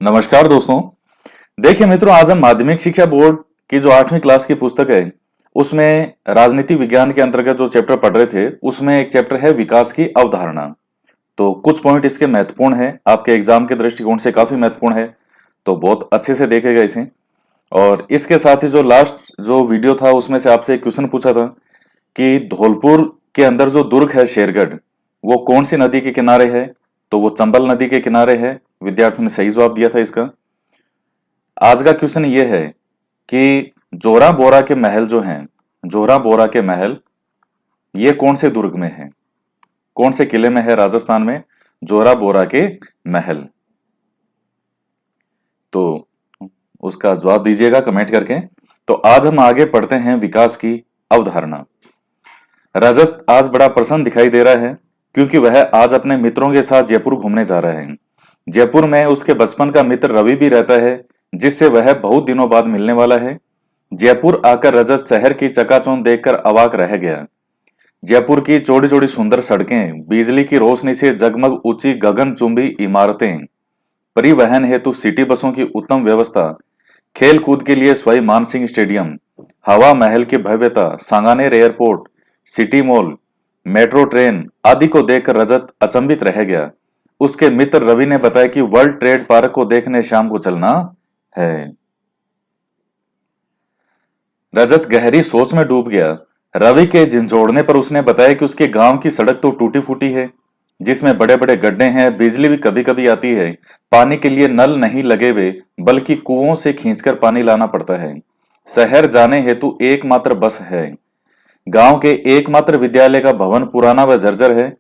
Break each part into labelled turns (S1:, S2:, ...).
S1: नमस्कार दोस्तों। देखिए मित्रों, आज हम माध्यमिक शिक्षा बोर्ड की जो 8वीं क्लास की पुस्तक है उसमें राजनीति विज्ञान के अंतर्गत जो चैप्टर पढ़ रहे थे उसमें एक चैप्टर है विकास की अवधारणा। तो कुछ पॉइंट इसके महत्वपूर्ण है, आपके एग्जाम के दृष्टिकोण से काफी महत्वपूर्ण है, तो बहुत अच्छे से देखेगा इसे। और इसके साथ ही जो लास्ट जो वीडियो था उसमें से आपसे एक क्वेश्चन पूछा था कि धौलपुर के अंदर जो दुर्ग है शेरगढ़, वो कौन सी नदी के किनारे है? तो वो चंबल नदी के किनारे है। विद्यार्थी ने सही जवाब दिया था इसका। आज का क्वेश्चन ये है कि जोरा बोरा के महल जो हैं, जोरा बोरा के महल ये कौन से दुर्ग में है, कौन से किले में है राजस्थान में जोरा बोरा के महल? तो उसका जवाब दीजिएगा कमेंट करके। तो आज हम आगे पढ़ते हैं विकास की अवधारणा। रजत आज बड़ा प्रसन्न दिखाई दे रहा है क्योंकि वह आज अपने मित्रों के साथ जयपुर घूमने जा रहे हैं। जयपुर में उसके बचपन का मित्र रवि भी रहता है जिससे वह बहुत दिनों बाद मिलने वाला है। जयपुर आकर रजत शहर की चकाचौंध देखकर अवाक रह गया। जयपुर की चौड़ी चौड़ी सुंदर सड़कें, बिजली की रोशनी से जगमग ऊंची गगनचुंबी इमारतें, परिवहन हेतु सिटी बसों की उत्तम व्यवस्था, खेल कूद के लिए स्वयं मानसिंह स्टेडियम, हवा महल की भव्यता, Sanganer airport, city mall, metro train आदि को देखकर रजत अचंभित रह गया। उसके मित्र रवि ने बताया कि वर्ल्ड ट्रेड पार्क को देखने शाम को चलना है। रजत गहरी सोच में डूब गया। रवि के झिंझोड़ने पर उसने बताया कि उसके गांव की सड़क तो टूटी फूटी है, जिसमें बड़े बड़े गड्ढे हैं, बिजली भी कभी कभी आती है, पानी के लिए नल नहीं लगे हुए बल्कि कुओं से खींचकर पानी लाना पड़ता है। शहर जाने हेतु एकमात्र बस है। गांव के एकमात्र विद्यालय का भवन पुराना व जर्जर है।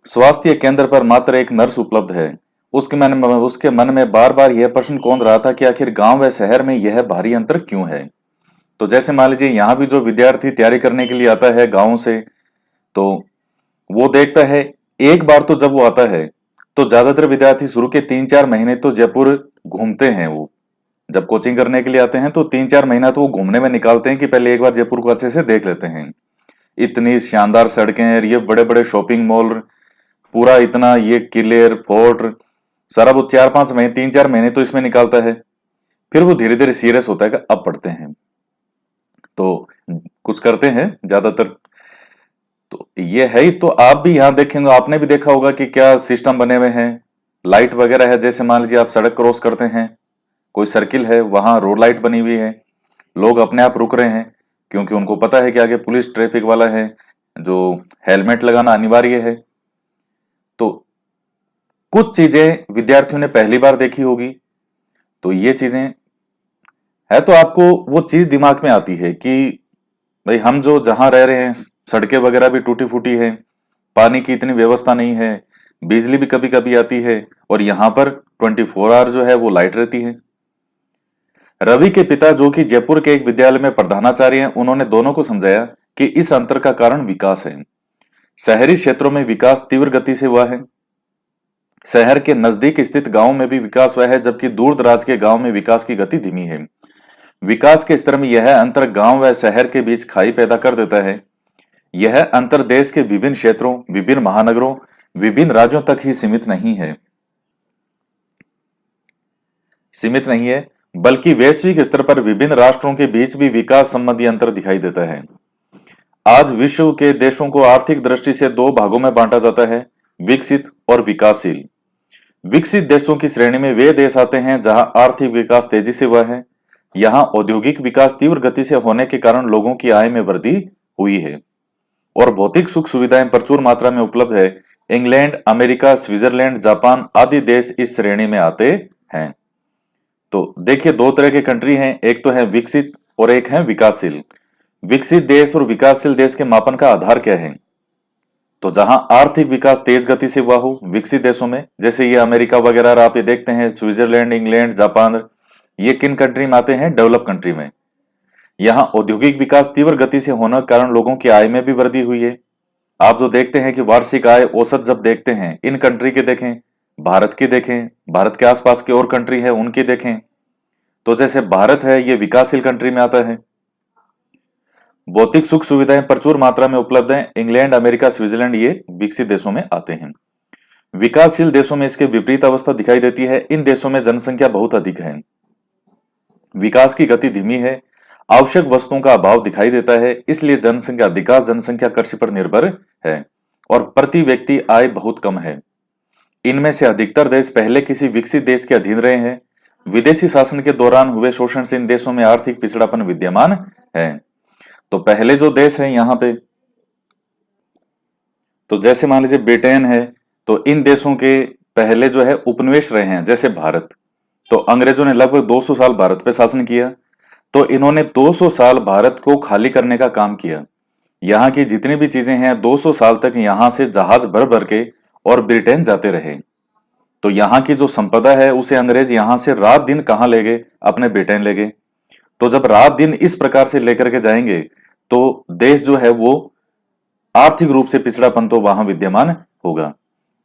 S1: स्वास्थ्य केंद्र पर मात्र एक नर्स उपलब्ध है। उसके मन में बार बार यह प्रश्न कौंध रहा था कि आखिर गांव व शहर में यह भारी अंतर क्यों है। तो जैसे मान लीजिए यहाँ भी जो विद्यार्थी तैयारी करने के लिए आता है गांव से, तो वो देखता है, एक बार तो जब वो आता है तो ज्यादातर विद्यार्थी शुरू के 3-4 महीने तो जयपुर घूमते हैं। वो जब कोचिंग करने के लिए आते हैं तो 3-4 महीना तो वो घूमने में निकालते हैं कि पहले एक बार जयपुर को अच्छे से देख लेते हैं। इतनी शानदार सड़कें, ये बड़े बड़े शॉपिंग मॉल, पूरा इतना ये किले फोर्ट, सारा वो 4-5 महीने 3-4 महीने तो इसमें निकालता है। फिर वो धीरे धीरे सीरियस होता है कि अब पढ़ते हैं, तो कुछ करते हैं ज्यादातर। तो ये है ही। तो आप भी यहाँ देखेंगे, आपने भी देखा होगा कि क्या सिस्टम बने हुए हैं, लाइट वगैरह है। जैसे मान लीजिए आप सड़क क्रॉस करते हैं, कोई सर्किल है, वहां रोड लाइट बनी हुई है, लोग अपने आप रुक रहे हैं क्योंकि उनको पता है कि आगे पुलिस ट्रैफिक वाला है, जो हेलमेट लगाना अनिवार्य है। तो कुछ चीजें विद्यार्थियों ने पहली बार देखी होगी, तो ये चीजें है तो आपको वो चीज दिमाग में आती है कि भाई हम जो जहां रह रहे हैं सड़कें वगैरह भी टूटी फूटी है, पानी की इतनी व्यवस्था नहीं है, बिजली भी कभी कभी आती है, और यहाँ पर 24 आवर जो है वो लाइट रहती है। रवि के पिता जो कि जयपुर के एक विद्यालय में प्रधानाचार्य हैं, उन्होंने दोनों को समझाया कि इस अंतर का कारण विकास है। शहरी क्षेत्रों में विकास तीव्र गति से हुआ है। शहर के नजदीक स्थित गांव में भी विकास हुआ है, जबकि दूर दराज के गांव में विकास की गति धीमी है। विकास के स्तर में यह अंतर गांव व शहर के बीच खाई पैदा कर देता है। यह अंतर देश के विभिन्न क्षेत्रों, विभिन्न महानगरों, विभिन्न राज्यों तक ही सीमित नहीं है, बल्कि वैश्विक स्तर पर विभिन्न राष्ट्रों के बीच भी विकास संबंधी अंतर दिखाई देता है। आज विश्व के देशों को आर्थिक दृष्टि से दो भागों में बांटा जाता है, विकसित और विकासशील। विकसित देशों की श्रेणी में वे देश आते हैं जहां आर्थिक विकास तेजी से हुआ है। यहाँ औद्योगिक विकास तीव्र गति से होने के कारण लोगों की आय में वृद्धि हुई है और भौतिक सुख सुविधाएं प्रचुर मात्रा में उपलब्ध है। इंग्लैंड, अमेरिका, स्विट्जरलैंड, जापान आदि देश इस श्रेणी में आते हैं। तो देखिए, दो तरह के कंट्री हैं, एक तो है विकसित और एक है विकासशील। विकसित देश और विकासशील देश के मापन का आधार क्या है? तो जहां आर्थिक विकास तेज गति से हुआ हो विकसित देशों में, जैसे ये अमेरिका वगैरह आप ये देखते हैं, स्विट्जरलैंड, इंग्लैंड, जापान, ये किन कंट्री में आते हैं? डेवलप कंट्री में। यहाँ औद्योगिक विकास तीव्र गति से होने के कारण लोगों की आय में भी वृद्धि हुई है। आप जो देखते हैं कि वार्षिक आय औसत जब देखते हैं इन कंट्री के देखें, भारत की देखें, भारत के आसपास के और कंट्री है उनकी देखें, तो जैसे भारत है ये विकासशील कंट्री में आता है। भौतिक सुख सुविधाएं प्रचुर मात्रा में उपलब्ध हैं। इंग्लैंड, अमेरिका, स्विट्जरलैंड ये विकसित देशों में आते हैं। विकासशील देशों में इसके विपरीत अवस्था दिखाई देती है। इन देशों में जनसंख्या बहुत अधिक है, विकास की गति धीमी है, आवश्यक वस्तुओं का अभाव दिखाई देता है, इसलिए जनसंख्या अधिकांश जनसंख्या कृषि पर निर्भर है और प्रति व्यक्ति आय बहुत कम है। इनमें से अधिकतर देश पहले किसी विकसित देश के अधीन रहे हैं। विदेशी शासन के दौरान हुए शोषण से इन देशों में आर्थिक पिछड़ापन विद्यमान है। तो पहले जो देश है यहाँ पे, तो जैसे मान लीजिए ब्रिटेन है, तो इन देशों के पहले जो है उपनिवेश रहे हैं, जैसे भारत। तो अंग्रेजों ने लगभग 200 साल भारत पे शासन किया, तो इन्होंने 200 साल भारत को खाली करने का काम किया। यहाँ की जितनी भी चीजें हैं 200 साल तक यहाँ से जहाज भर भर के और ब्रिटेन जाते रहे। तो यहाँ की जो संपदा है उसे अंग्रेज यहाँ से रात दिन कहाँ ले गए, अपने ब्रिटेन ले गए। तो जब रात दिन इस प्रकार से लेकर के जाएंगे तो देश जो है वो आर्थिक रूप से पिछड़ापन तो वहां विद्यमान होगा।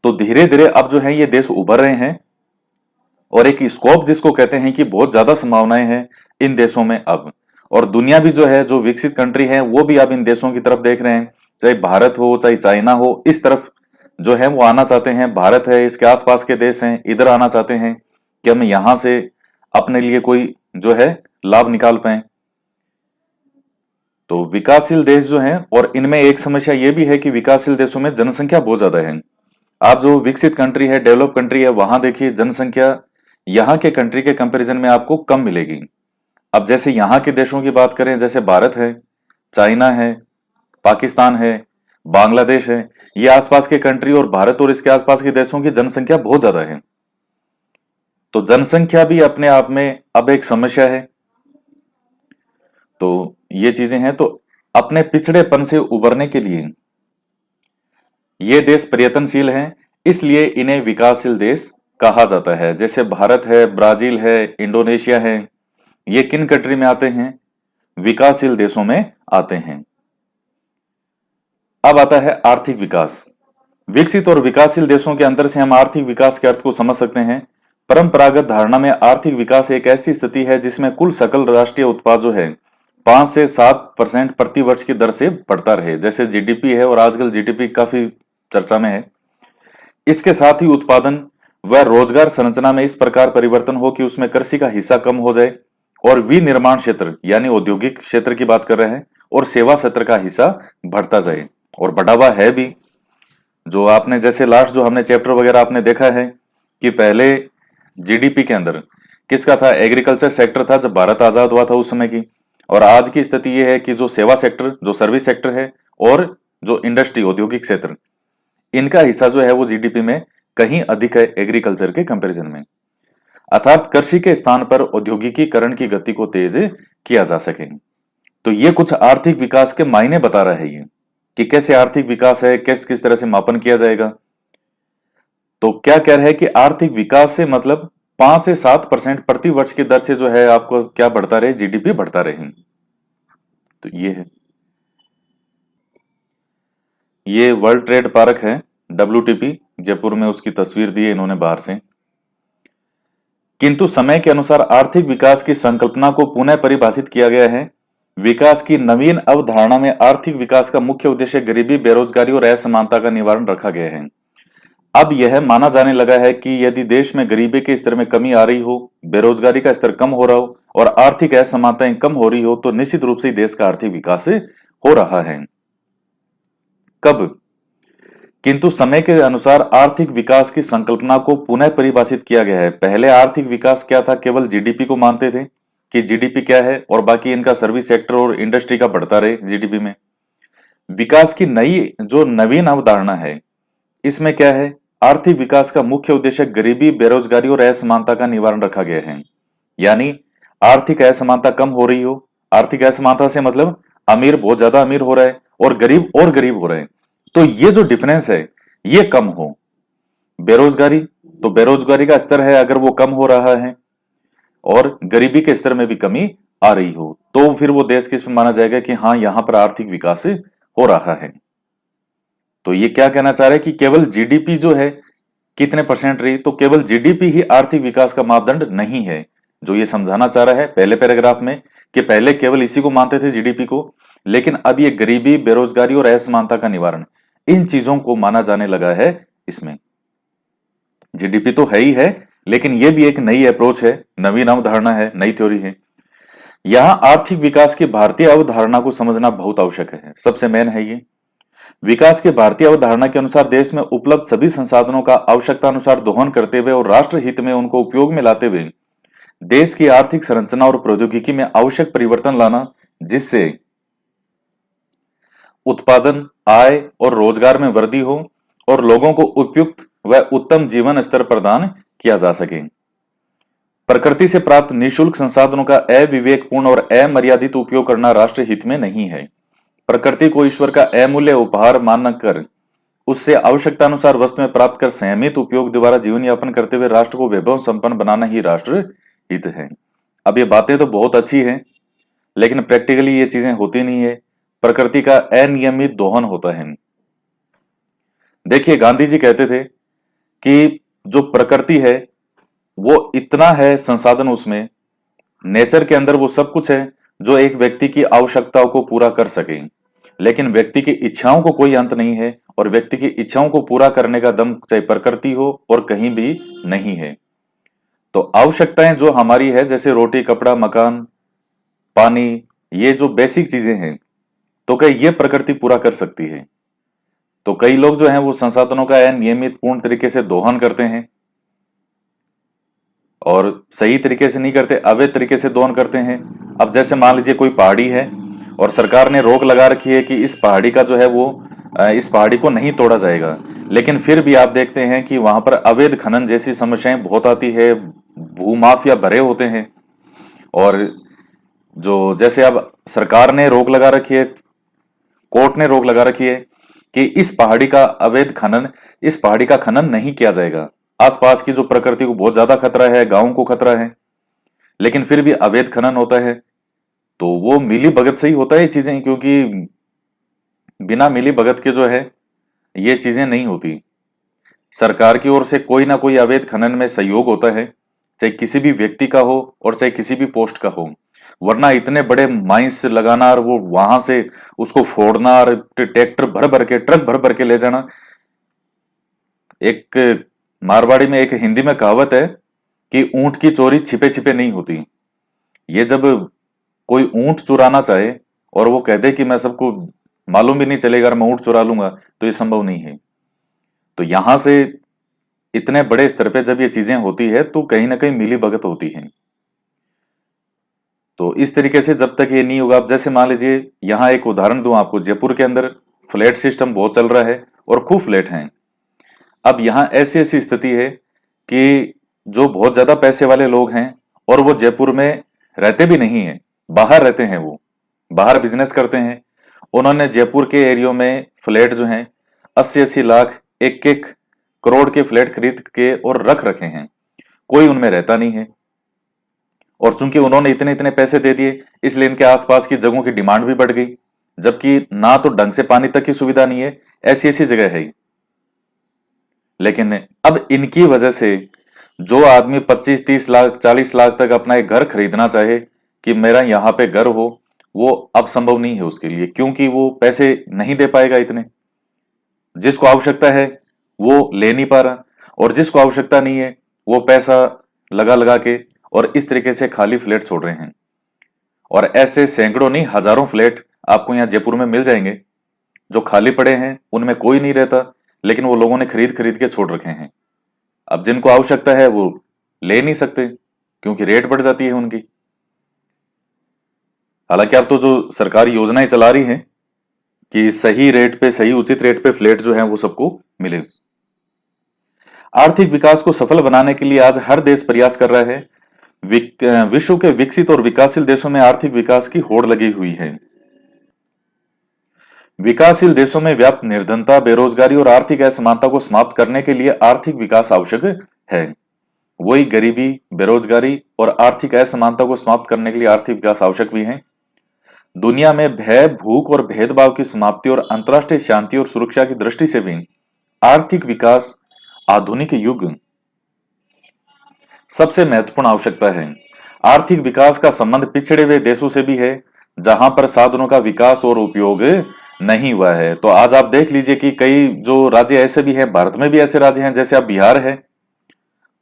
S1: तो धीरे धीरे अब जो है ये देश उभर रहे हैं और एक स्कोप जिसको कहते हैं कि बहुत ज्यादा संभावनाएं हैं इन देशों में अब। और दुनिया भी जो है, जो विकसित कंट्री है वो भी अब इन देशों की तरफ देख रहे हैं, चाहे भारत हो चाहे चाइना हो, इस तरफ जो है वो आना चाहते हैं। भारत है, इसके आसपास के देश हैं, इधर आना चाहते हैं कि हम यहां से अपने लिए कोई जो है लाभ निकाल पाए। तो विकासशील देश जो हैं, और इनमें एक समस्या यह भी है कि विकासशील देशों में जनसंख्या बहुत ज्यादा है। आप जो विकसित कंट्री है, डेवलप कंट्री है, वहां देखिए जनसंख्या यहाँ के कंट्री के कंपैरिजन में आपको कम मिलेगी। अब जैसे यहाँ के देशों की बात करें, जैसे भारत है, चाइना है, पाकिस्तान है, बांग्लादेश है, ये आसपास के कंट्री और भारत और इसके आसपास के देशों की जनसंख्या बहुत ज्यादा है। तो जनसंख्या भी अपने आप में अब एक समस्या है। तो ये चीजें हैं। तो अपने पिछड़ेपन से उबरने के लिए ये देश प्रयत्नशील हैं, इसलिए इन्हें विकासशील देश कहा जाता है। जैसे भारत है, ब्राजील है, इंडोनेशिया है, ये किन कंट्री में आते हैं? विकासशील देशों में आते हैं। अब आता है आर्थिक विकास। विकसित और विकासशील देशों के अंतर से हम आर्थिक विकास के अर्थ को समझ सकते हैं। परंपरागत धारणा में आर्थिक विकास एक ऐसी स्थिति है जिसमें कुल सकल राष्ट्रीय उत्पाद जो है 5 से 7% प्रति वर्ष की दर से बढ़ता रहे, जैसे जीडीपी है, और आजकल जीडीपी काफी चर्चा में है। इसके साथ ही उत्पादन व रोजगार संरचना में इस प्रकार परिवर्तन हो कि उसमें कृषि का हिस्सा कम हो जाए और विनिर्माण क्षेत्र यानी औद्योगिक क्षेत्र की बात कर रहे हैं, और सेवा क्षेत्र का हिस्सा बढ़ता जाए, और बढ़ावा है भी। जो आपने जैसे लास्ट जो हमने चैप्टर वगैरह आपने देखा है कि पहले जीडीपी के अंदर किसका था? एग्रीकल्चर सेक्टर था जब भारत आजाद हुआ था उस समय की। और आज की स्थिति यह है कि जो सेवा सेक्टर, जो सर्विस सेक्टर है, और जो इंडस्ट्री औद्योगिक क्षेत्र, इनका हिस्सा जो है वो जीडीपी में कहीं अधिक है एग्रीकल्चर के कंपैरिजन में। अर्थात कृषि के स्थान पर औद्योगिकीकरण की गति को तेज किया जा सके। तो ये कुछ आर्थिक विकास के मायने बता रहा है ये, कि कैसे आर्थिक विकास है, किस तरह से मापन किया जाएगा। तो क्या कह रहे हैं कि आर्थिक विकास से मतलब 5 से 7% प्रति वर्ष की दर से जो है आपको क्या बढ़ता रहे? जीडीपी बढ़ता रहे। तो ये है, ये वर्ल्ड ट्रेड पार्क है, WTP, जयपुर में उसकी तस्वीर दी है इन्होंने बाहर से। किंतु समय के अनुसार आर्थिक विकास की संकल्पना को पुनः परिभाषित किया गया है। विकास की नवीन अवधारणा में आर्थिक विकास का मुख्य उद्देश्य गरीबी, बेरोजगारी और असमानता का निवारण रखा गया है। अब यह माना जाने लगा है कि यदि देश में गरीबी के स्तर में कमी आ रही हो, बेरोजगारी का स्तर कम हो रहा हो और आर्थिक असमानताएं कम हो रही हो, तो निश्चित रूप से देश का आर्थिक विकास हो रहा है। कब? किंतु समय के अनुसार आर्थिक विकास की संकल्पना को पुनः परिभाषित किया गया है। पहले आर्थिक विकास क्या था? केवल जीडीपी को मानते थे कि जीडीपी क्या है और बाकी इनका सर्विस सेक्टर और इंडस्ट्री का बढ़ता रहे जीडीपी में। विकास की नई जो नवीन अवधारणा है, इसमें क्या है? आर्थिक विकास का मुख्य उद्देश्य गरीबी, बेरोजगारी और असमानता का निवारण रखा गया है। यानी आर्थिक असमानता कम हो रही हो। आर्थिक असमानता से मतलब अमीर बहुत ज्यादा अमीर हो रहा है और गरीब हो रहे हैं, तो ये जो डिफरेंस है ये कम हो। बेरोजगारी, तो बेरोजगारी का स्तर है अगर वो कम हो रहा है और गरीबी के स्तर में भी कमी आ रही हो, तो फिर वो देश किस में माना जाएगा कि हाँ यहां पर आर्थिक विकास हो रहा है। तो ये क्या कहना चाह रहे हैं कि केवल जीडीपी जो है कितने परसेंट रही, तो केवल जीडीपी ही आर्थिक विकास का मापदंड नहीं है। जो ये समझाना चाह रहा है पहले पैराग्राफ में कि पहले केवल इसी को मानते थे जीडीपी को, लेकिन अब ये गरीबी, बेरोजगारी और असमानता का निवारण, इन चीजों को माना जाने लगा है इसमें। जीडीपी तो है ही है, लेकिन ये भी एक नई अप्रोच है, नवीन अवधारणा है, नई थ्योरी है। यहां आर्थिक विकास की भारतीय अवधारणा को समझना बहुत आवश्यक है, सबसे मेन है ये। विकास के भारतीय अवधारणा के अनुसार देश में उपलब्ध सभी संसाधनों का आवश्यकता अनुसार दोहन करते हुए और राष्ट्र हित में उनको उपयोग में लाते हुए देश की आर्थिक संरचना और प्रौद्योगिकी में आवश्यक परिवर्तन लाना, जिससे उत्पादन, आय और रोजगार में वृद्धि हो और लोगों को उपयुक्त व उत्तम जीवन स्तर प्रदान किया जा सके। प्रकृति से प्राप्त निःशुल्क संसाधनों का अविवेकपूर्ण और अमर्यादित उपयोग करना राष्ट्र हित में नहीं है। प्रकृति को ईश्वर का अमूल्य उपहार मानकर उससे आवश्यकता अनुसार वस्तुएं प्राप्त कर संयमित उपयोग द्वारा जीवन यापन करते हुए राष्ट्र को वैभव संपन्न बनाना ही राष्ट्र हित है। अब ये बातें तो बहुत अच्छी हैं, लेकिन प्रैक्टिकली ये चीजें होती नहीं है। प्रकृति का अनियमित दोहन होता है। देखिए, गांधी जी कहते थे कि जो प्रकृति है वो इतना है संसाधन उसमें, नेचर के अंदर वो सब कुछ है जो एक व्यक्ति की आवश्यकताओं को पूरा कर सके, लेकिन व्यक्ति की इच्छाओं को कोई अंत नहीं है और व्यक्ति की इच्छाओं को पूरा करने का दम चाहे प्रकृति हो और कहीं भी नहीं है। तो आवश्यकताएं जो हमारी है, जैसे रोटी, कपड़ा, मकान, पानी, ये जो बेसिक चीजें हैं, तो क्या ये प्रकृति पूरा कर सकती है? तो कई लोग जो हैं वो संसाधनों का अनियमित पूर्ण तरीके से दोहन करते हैं और सही तरीके से नहीं करते, अवैध तरीके से दोहन करते हैं। अब जैसे मान लीजिए कोई पहाड़ी है और सरकार ने रोक लगा रखी है कि इस पहाड़ी का जो है वो इस पहाड़ी को नहीं तोड़ा जाएगा, लेकिन फिर भी आप देखते हैं कि वहां पर अवैध खनन जैसी समस्याएं बहुत आती है, भूमाफिया भरे होते हैं। और जो जैसे अब सरकार ने रोक लगा रखी है, कोर्ट ने रोक लगा रखी है कि इस पहाड़ी का अवैध खनन, इस पहाड़ी का खनन नहीं किया जाएगा। आसपास की जो प्रकृति को बहुत ज्यादा खतरा है, गांवों को खतरा है, लेकिन फिर भी अवैध खनन होता है। तो वो मिली भगत से ही होता है ये चीजें, क्योंकि बिना मिली भगत के जो है ये चीजें नहीं होती। सरकार की ओर से कोई ना कोई अवैध खनन में सहयोग होता है, चाहे किसी भी व्यक्ति का हो और चाहे किसी भी पोस्ट का हो। वरना इतने बड़े माइंस लगाना और वो वहां से उसको फोड़ना और ट्रैक्टर भर भर के, ट्रक भर भर के ले जाना। एक मारवाड़ी में, एक हिंदी में कहावत है कि ऊंट की चोरी छिपे छिपे नहीं होती। ये जब कोई ऊंट चुराना चाहे और वो कहते कि मैं सबको मालूम भी नहीं चलेगा और मैं ऊंट चुरा लूंगा, तो ये संभव नहीं है। तो यहां से इतने बड़े स्तर पे जब ये चीजें होती है तो कहीं ना कहीं मिली भगत होती है। तो इस तरीके से जब तक ये नहीं होगा, अब जैसे मान लीजिए यहाँ एक उदाहरण दूं आपको, जयपुर के अंदर फ्लैट सिस्टम बहुत चल रहा है और खूब फ्लैट हैं। अब यहाँ ऐसी ऐसी स्थिति है कि जो बहुत ज्यादा पैसे वाले लोग हैं और वो जयपुर में रहते भी नहीं है, बाहर रहते हैं, वो बाहर बिजनेस करते हैं। उन्होंने जयपुर के एरियो में फ्लैट जो हैं 80-80 लाख, 1-1 करोड़ के फ्लैट खरीद के और रख रखे हैं। कोई उनमें रहता नहीं है और चूंकि उन्होंने इतने इतने पैसे दे दिए, इसलिए इनके आसपास की जगहों की डिमांड भी बढ़ गई, जबकि ना तो ढंग से पानी तक की सुविधा नहीं है, ऐसी ऐसी जगह है। लेकिन अब इनकी वजह से जो आदमी 25-30 लाख, 40 लाख तक अपना एक घर खरीदना चाहे कि मेरा यहाँ पे घर हो, वो अब संभव नहीं है उसके लिए, क्योंकि वो पैसे नहीं दे पाएगा इतने। जिसको आवश्यकता है वो ले नहीं पा रहा और जिसको आवश्यकता नहीं है वो पैसा लगा लगा के और इस तरीके से खाली फ्लैट छोड़ रहे हैं। और ऐसे सैकड़ों नहीं, हजारों फ्लैट आपको यहाँ जयपुर में मिल जाएंगे जो खाली पड़े हैं, उनमें कोई नहीं रहता, लेकिन वो लोगों ने खरीद खरीद के छोड़ रखे हैं। अब जिनको आवश्यकता है वो ले नहीं सकते क्योंकि रेट बढ़ जाती है उनकी। हालांकि अब तो जो सरकारी योजनाएं चला रही हैं कि सही रेट पे, सही उचित रेट पे फ्लैट जो है वो सबको मिले। आर्थिक विकास को सफल बनाने के लिए आज हर देश प्रयास कर रहा है। विश्व के विकसित और विकासशील देशों में आर्थिक विकास की होड़ लगी हुई है। विकासशील देशों में व्याप्त निर्धनता, बेरोजगारी और आर्थिक असमानता को समाप्त करने के लिए आर्थिक विकास आवश्यक है। वही गरीबी, बेरोजगारी और आर्थिक असमानता को समाप्त करने के लिए आर्थिक विकास आवश्यक भी है। दुनिया में भय, भूख और भेदभाव की समाप्ति और अंतर्राष्ट्रीय शांति और सुरक्षा की दृष्टि से भी आर्थिक विकास आधुनिक युग सबसे महत्वपूर्ण आवश्यकता है। आर्थिक विकास का संबंध पिछड़े हुए देशों से भी है जहां पर साधनों का विकास और उपयोग नहीं हुआ है। तो आज आप देख लीजिए कि कई जो राज्य ऐसे भी हैं, भारत में भी ऐसे राज्य हैं, जैसे अब बिहार है।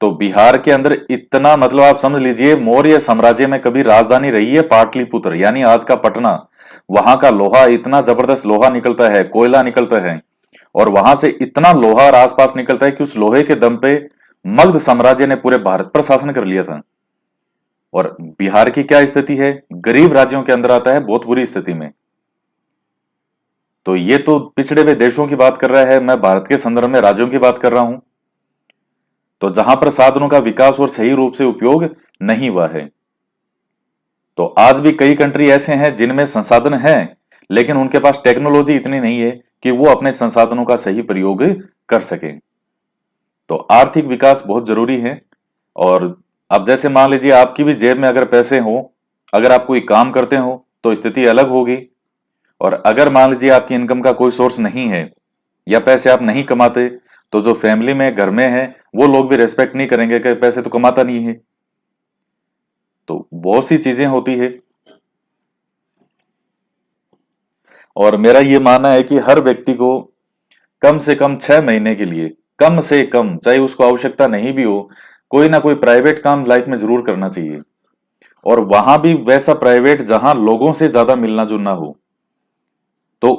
S1: तो बिहार के अंदर इतना, मतलब आप समझ लीजिए, मौर्य साम्राज्य में कभी राजधानी रही है पाटलिपुत्र, यानी आज का पटना। वहां का लोहा, इतना जबरदस्त लोहा निकलता है, कोयला निकलता है, और वहां से इतना लोहा और आसपास निकलता है कि उस लोहे के दम पे मगध साम्राज्य ने पूरे भारत पर शासन कर लिया था। और बिहार की क्या स्थिति है, गरीब राज्यों के अंदर आता है, बहुत बुरी स्थिति में। तो ये तो पिछड़े हुए देशों की बात कर रहा है, मैं भारत के संदर्भ में राज्यों की बात कर रहा हूं। तो जहां पर साधनों का विकास और सही रूप से उपयोग नहीं हुआ है। तो आज भी कई कंट्री ऐसे हैं जिनमें संसाधन हैं, लेकिन उनके पास टेक्नोलॉजी इतनी नहीं है कि वो अपने संसाधनों का सही प्रयोग कर सके। तो आर्थिक विकास बहुत जरूरी है। और अब जैसे मान लीजिए आपकी भी जेब में अगर पैसे हो, अगर आप कोई काम करते हो तो स्थिति अलग होगी। और अगर मान लीजिए आपकी इनकम का कोई सोर्स नहीं है या पैसे आप नहीं कमाते, तो जो फैमिली में घर में है वो लोग भी रेस्पेक्ट नहीं करेंगे कि पैसे तो कमाता नहीं है। तो बहुत सी चीजें होती है। और मेरा ये मानना है कि हर व्यक्ति को कम से कम 6 महीने के लिए, कम से कम, चाहे उसको आवश्यकता नहीं भी हो, कोई ना कोई प्राइवेट काम लाइफ में जरूर करना चाहिए। और वहां भी वैसा प्राइवेट जहां लोगों से ज्यादा मिलना जुलना हो। तो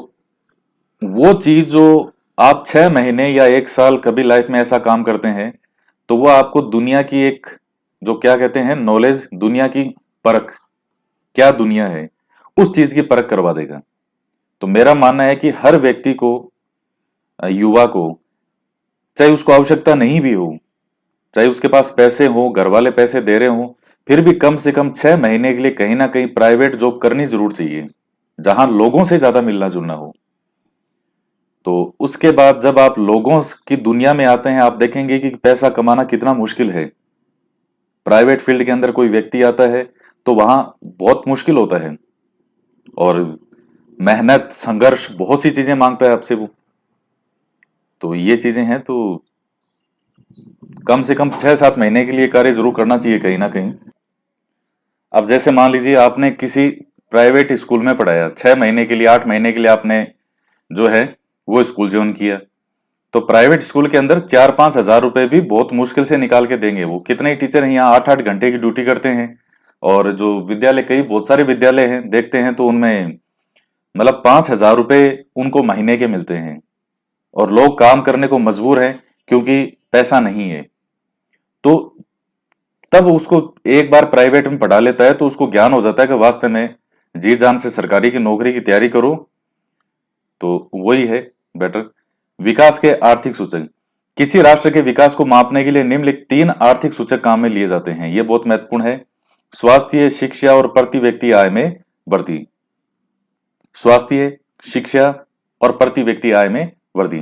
S1: वो चीज जो आप 6 महीने या 1 साल कभी लाइफ में ऐसा काम करते हैं, तो वो आपको दुनिया की एक, जो क्या कहते हैं, नॉलेज, दुनिया की परख, क्या दुनिया है, उस चीज की परख करवा देगा। तो मेरा मानना है कि हर व्यक्ति को, युवा को, चाहे उसको आवश्यकता नहीं भी हो, चाहे उसके पास पैसे हो, घर वाले पैसे दे रहे हो, फिर भी कम से कम 6 महीने के लिए कहीं ना कहीं प्राइवेट जॉब करनी जरूर चाहिए, जहां लोगों से ज्यादा मिलना जुलना हो। तो उसके बाद जब आप लोगों की दुनिया में आते हैं, आप देखेंगे कि पैसा कमाना कितना मुश्किल है। प्राइवेट फील्ड के अंदर कोई व्यक्ति आता है तो वहां बहुत मुश्किल होता है, और मेहनत, संघर्ष, बहुत सी चीजें मांगता है आपसे वो। तो ये चीजें हैं। तो कम से कम 6-7 महीने के लिए कार्य जरूर करना चाहिए कहीं ना कहीं। अब जैसे मान लीजिए आपने किसी प्राइवेट स्कूल में पढ़ाया, 6 महीने के लिए, 8 महीने के लिए आपने जो है वो स्कूल ज्वाइन किया। तो प्राइवेट स्कूल के अंदर 4-5 हज़ार रुपए भी बहुत मुश्किल से निकाल के देंगे। वो कितने टीचर हैं यहाँ 8-8 घंटे की ड्यूटी करते हैं। और जो विद्यालय, कई बहुत सारे विद्यालय हैं, देखते हैं तो उनमें मतलब 5 हज़ार रुपए उनको महीने के मिलते हैं। और लोग काम करने को मजबूर हैं क्योंकि पैसा नहीं है। तो तब उसको एक बार प्राइवेट में पढ़ा लेता है तो उसको ज्ञान हो जाता है कि वास्तव में जी जान से सरकारी की नौकरी की तैयारी करो। तो वही है बेटर। विकास के आर्थिक सूचक। किसी राष्ट्र के विकास को मापने के लिए निम्नलिखित 3 आर्थिक सूचक काम में लिए जाते हैं। यह बहुत महत्वपूर्ण है। स्वास्थ्य, शिक्षा और प्रति व्यक्ति आय में वृद्धि। स्वास्थ्य, शिक्षा और प्रति व्यक्ति आय में वृद्धि।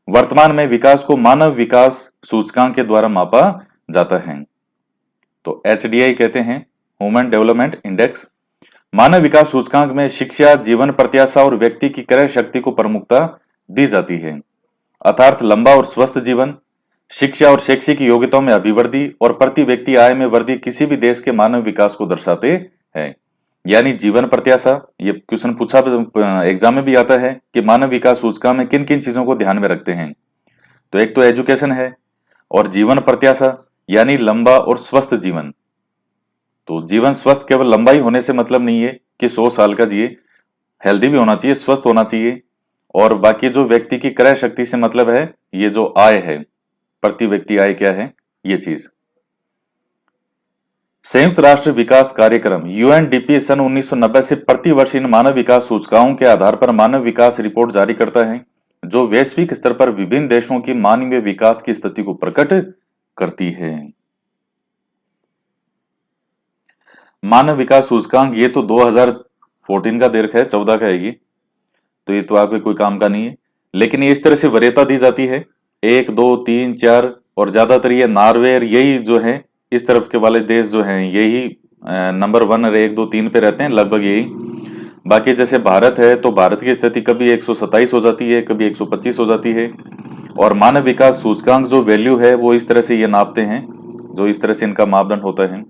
S1: वर्तमान में विकास को मानव विकास सूचकांक के द्वारा मापा जाता है। तो HDI कहते हैं, ह्यूमन डेवलपमेंट इंडेक्स। मानव विकास सूचकांक में शिक्षा, जीवन प्रत्याशा और व्यक्ति की क्रय शक्ति को प्रमुखता दी जाती है। अर्थात लंबा और स्वस्थ जीवन, शिक्षा और शैक्षिक योग्यताओं में अभिवृद्धि और प्रति व्यक्ति आय में वृद्धि किसी भी देश के मानव विकास को दर्शाते हैं। यानी जीवन प्रत्याशा, ये क्वेश्चन पूछा एग्जाम में भी आता है कि मानव विकास सूचकांक में किन किन चीजों को ध्यान में रखते हैं। तो एक तो एजुकेशन है, और जीवन प्रत्याशा यानी लंबा और स्वस्थ जीवन। तो जीवन स्वस्थ केवल लंबाई होने से मतलब नहीं है कि 100 साल का जिए, हेल्दी भी होना चाहिए, स्वस्थ होना चाहिए। और बाकी जो व्यक्ति की क्रय शक्ति से मतलब है ये जो आय है, प्रति व्यक्ति आय क्या है, ये चीज। संयुक्त राष्ट्र विकास कार्यक्रम UNDP सन 1990 से प्रति वर्ष इन मानव विकास सूचकांकों के आधार पर मानव विकास रिपोर्ट जारी करता है, जो वैश्विक स्तर पर विभिन्न देशों की मानवीय विकास की स्थिति को प्रकट करती है। मानव विकास सूचकांक ये तो 2014 का दीर्घ है, 14 का है ये, तो ये तो आपके कोई काम का नहीं है। लेकिन ये इस तरह से वरीयता दी जाती है, 1, 2, 3, 4, और ज्यादातर ये नॉर्वे, यही जो है इस तरफ के वाले देश जो हैं यही नंबर 1 और 1, 2, 3 पे रहते हैं, लगभग यही। बाकी जैसे भारत है तो भारत की स्थिति कभी 127 हो जाती है, कभी 125 हो जाती है। और मानव विकास सूचकांक जो वैल्यू है वो इस तरह से ये नापते हैं, जो इस तरह से इनका मापदंड होता है।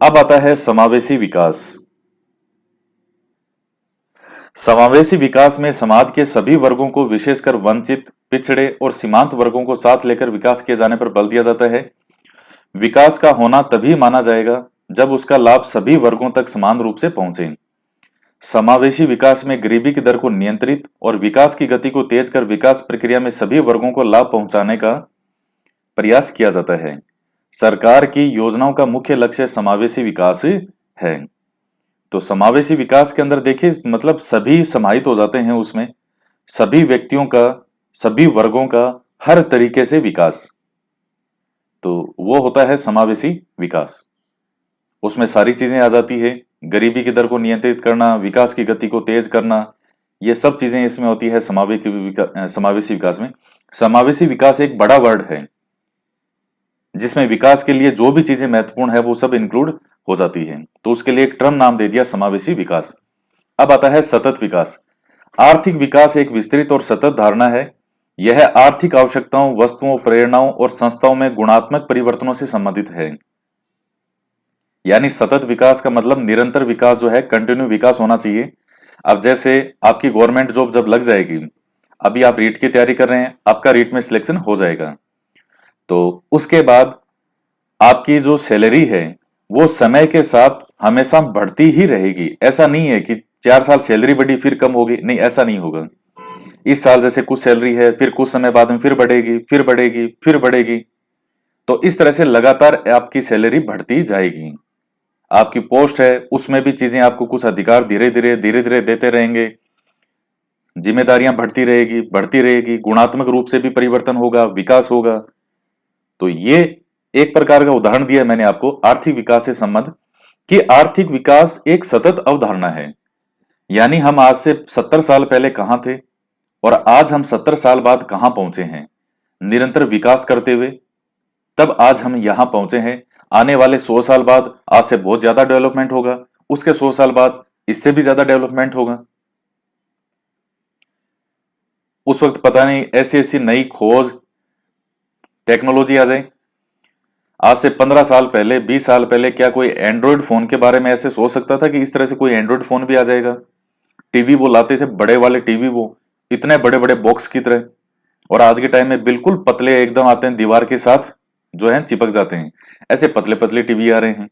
S1: अब आता है समावेशी विकास। समावेशी विकास में समाज के सभी वर्गों को, विशेषकर वंचित, पिछड़े और सीमांत वर्गों को साथ लेकर विकास किए जाने पर बल दिया जाता है। विकास का होना तभी माना जाएगा जब उसका लाभ सभी वर्गों तक समान रूप से पहुंचे। समावेशी विकास में गरीबी की दर को नियंत्रित और विकास की गति को तेज कर विकास प्रक्रिया में सभी वर्गों को लाभ पहुंचाने का प्रयास किया जाता है। सरकार की योजनाओं का मुख्य लक्ष्य समावेशी विकास है। तो समावेशी विकास के अंदर देखिए मतलब सभी समाहित हो जाते हैं उसमें, सभी व्यक्तियों का, सभी वर्गों का हर तरीके से विकास, तो वो होता है समावेशी विकास। उसमें सारी चीजें आ जाती है, गरीबी की दर को नियंत्रित करना, विकास की गति को तेज करना, ये सब चीजें इसमें होती है समावेशी विकास में। समावेशी विकास एक बड़ा वर्ड है जिसमें विकास के लिए जो भी चीजें महत्वपूर्ण है वो सब इंक्लूड हो जाती है, तो उसके लिए एक टर्म नाम दे दिया समावेशी विकास। अब आता है सतत विकास। आर्थिक विकास एक विस्तृत और सतत धारणा है। यह आर्थिक आवश्यकताओं, वस्तुओं, प्रेरणाओं और संस्थाओं में गुणात्मक परिवर्तनों से संबंधित है। यानी सतत विकास का मतलब निरंतर विकास जो है, कंटिन्यू विकास होना चाहिए। अब जैसे आपकी गवर्नमेंट जॉब जब लग जाएगी, अभी आप रीट की तैयारी कर रहे हैं, आपका रीट में सिलेक्शन हो जाएगा, तो उसके बाद आपकी जो सैलरी है वो समय के साथ हमेशा बढ़ती ही रहेगी। ऐसा नहीं है कि 4 साल सैलरी बढ़ी फिर कम होगी, नहीं, ऐसा नहीं होगा। इस साल जैसे कुछ सैलरी है, फिर कुछ समय बाद में फिर बढ़ेगी, फिर बढ़ेगी, फिर बढ़ेगी, तो इस तरह से लगातार आपकी सैलरी बढ़ती जाएगी। आपकी पोस्ट है उसमें भी चीजें आपको कुछ अधिकार धीरे धीरे देते रहेंगे, जिम्मेदारियां बढ़ती रहेगी, गुणात्मक रूप से भी परिवर्तन होगा, विकास होगा। तो ये एक प्रकार का उदाहरण दिया मैंने आपको आर्थिक विकास से संबंध, कि आर्थिक विकास एक सतत अवधारणा है। यानी हम आज से 70 साल पहले कहां थे और आज हम 70 साल बाद कहां पहुंचे हैं, निरंतर विकास करते हुए, तब आज हम यहां पहुंचे हैं। आने वाले 100 साल बाद आज से बहुत ज्यादा डेवलपमेंट होगा, उसके 100 साल बाद इससे भी ज्यादा डेवलपमेंट होगा। उस वक्त पता नहीं ऐसी ऐसी नई खोज टेक्नोलॉजी आ जाए। आज से 15 साल पहले, 20 साल पहले क्या कोई एंड्रॉयड फोन के बारे में ऐसे सोच सकता था कि इस तरह से कोई एंड्रॉयड फोन भी आ जाएगा? टीवी वो लाते थे, बड़े वाले टीवी, वो इतने बड़े बड़े बॉक्स की तरह, और आज के टाइम में बिल्कुल पतले एकदम आते हैं, दीवार के साथ जो है चिपक जाते हैं, ऐसे पतले पतले टीवी आ रहे हैं।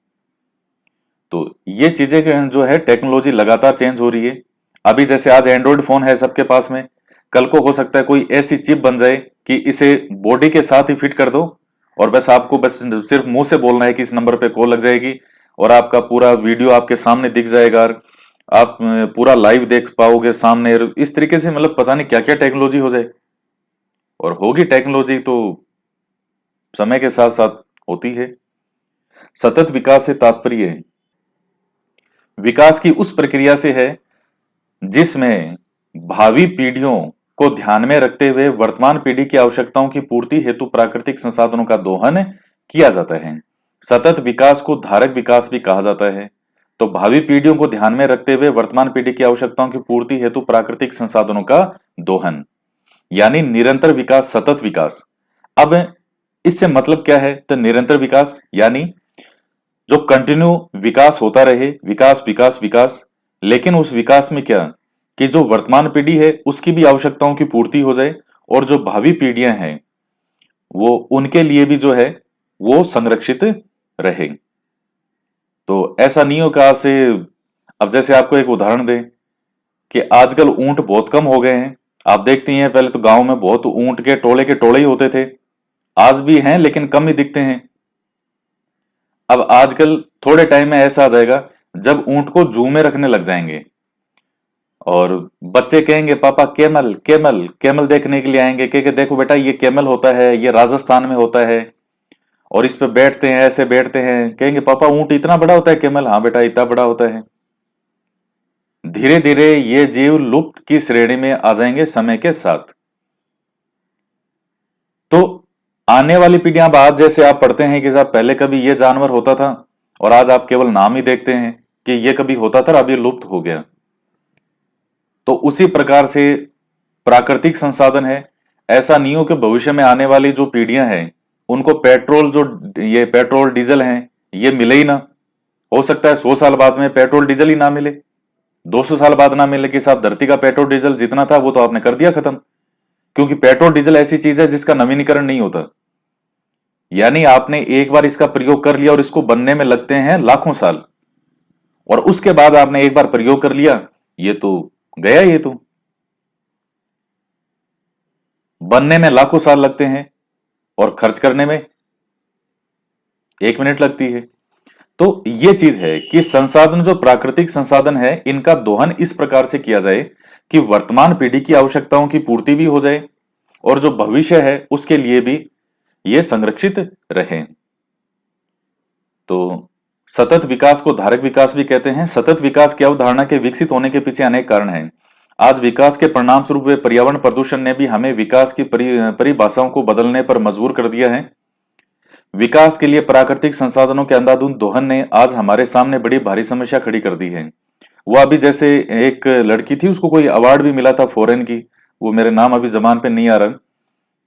S1: तो ये चीजें जो है टेक्नोलॉजी लगातार चेंज हो रही है। अभी जैसे आज एंड्रॉयड फोन है सबके पास में, कल को हो सकता है कोई ऐसी चिप बन जाए कि इसे बॉडी के साथ ही फिट कर दो और बस आपको बस सिर्फ मुंह से बोलना है कि इस नंबर पे कॉल लग जाएगी और आपका पूरा वीडियो आपके सामने दिख जाएगा, आप पूरा लाइव देख पाओगे सामने। इस तरीके से मतलब पता नहीं क्या क्या टेक्नोलॉजी हो जाए, और होगी टेक्नोलॉजी तो समय के साथ साथ होती है। सतत विकास से तात्पर्य विकास की उस प्रक्रिया से है जिसमें भावी पीढ़ियों को ध्यान में रखते हुए वर्तमान पीढ़ी की आवश्यकताओं की पूर्ति हेतु प्राकृतिक संसाधनों का दोहन किया जाता है। सतत विकास को धारक विकास भी कहा जाता है। तो भावी पीढ़ियों को ध्यान में रखते हुए वर्तमान पीढ़ी की आवश्यकताओं की पूर्ति हेतु प्राकृतिक संसाधनों का दोहन, यानी निरंतर विकास, सतत विकास। अब इससे मतलब क्या है? तो निरंतर विकास यानी जो कंटिन्यू विकास होता रहे, विकास विकास विकास, लेकिन उस विकास में क्या कि जो वर्तमान पीढ़ी है उसकी भी आवश्यकताओं की पूर्ति हो जाए और जो भावी पीढ़ियां हैं वो उनके लिए भी जो है वो संरक्षित रहे। तो ऐसा नहीं हो कहा से, अब जैसे आपको एक उदाहरण दें कि आजकल ऊंट बहुत कम हो गए हैं। आप देखती हैं पहले तो गांव में बहुत ऊंट के टोले ही होते थे, आज भी हैं लेकिन कम ही दिखते हैं। अब आजकल थोड़े टाइम में ऐसा आ जाएगा जब ऊंट को जू में रखने लग जाएंगे और बच्चे कहेंगे पापा कैमल कैमल कैमल देखने के लिए आएंगे, कहेंगे देखो बेटा ये कैमल होता है, ये राजस्थान में होता है और इस पे बैठते हैं, ऐसे बैठते हैं। कहेंगे पापा ऊंट इतना बड़ा होता है कैमल? हाँ बेटा इतना बड़ा होता है। धीरे धीरे ये जीव लुप्त की श्रेणी में आ जाएंगे समय के साथ। तो आने वाली पीढ़ियां, अब आज जैसे आप पढ़ते हैं कि साहब पहले कभी ये जानवर होता था और आज आप केवल नाम ही देखते हैं कि ये कभी होता था, अब ये लुप्त हो गया। तो उसी प्रकार से प्राकृतिक संसाधन है, ऐसा नहीं हो कि भविष्य में आने वाली जो पीढ़ियां हैं उनको पेट्रोल, जो ये पेट्रोल डीजल हैं ये मिले ही ना। हो सकता है 100 साल बाद में पेट्रोल डीजल ही ना मिले, 200 साल बाद ना मिले कि साहब धरती का पेट्रोल डीजल जितना था वो तो आपने कर दिया खत्म, क्योंकि पेट्रोल डीजल ऐसी चीज है जिसका नवीनीकरण नहीं होता। यानी आपने एक बार इसका प्रयोग कर लिया और इसको बनने में लगते हैं लाखों साल, और उसके बाद आपने एक बार प्रयोग कर लिया, ये तो गया, ये तो बनने में लाखों साल लगते हैं और खर्च करने में 1 मिनट लगती है। तो ये चीज है कि संसाधन, जो प्राकृतिक संसाधन है, इनका दोहन इस प्रकार से किया जाए कि वर्तमान पीढ़ी की आवश्यकताओं की पूर्ति भी हो जाए और जो भविष्य है उसके लिए भी ये संरक्षित रहे। तो सतत विकास को धारक विकास भी कहते हैं। सतत विकास की अवधारणा के विकसित होने के पीछे अनेक कारण हैं। आज विकास के परिणाम स्वरूप हुए पर्यावरण प्रदूषण ने भी हमें विकास की परिभाषाओं को बदलने पर मजबूर कर दिया है। विकास के लिए प्राकृतिक संसाधनों के अंधाधुंध दोहन ने आज हमारे सामने बड़ी भारी समस्या खड़ी कर दी है। वो अभी जैसे एक लड़की थी, उसको कोई अवार्ड भी मिला था फॉरेन की, वो मेरे नाम अभी जबान पे नहीं आ रहा,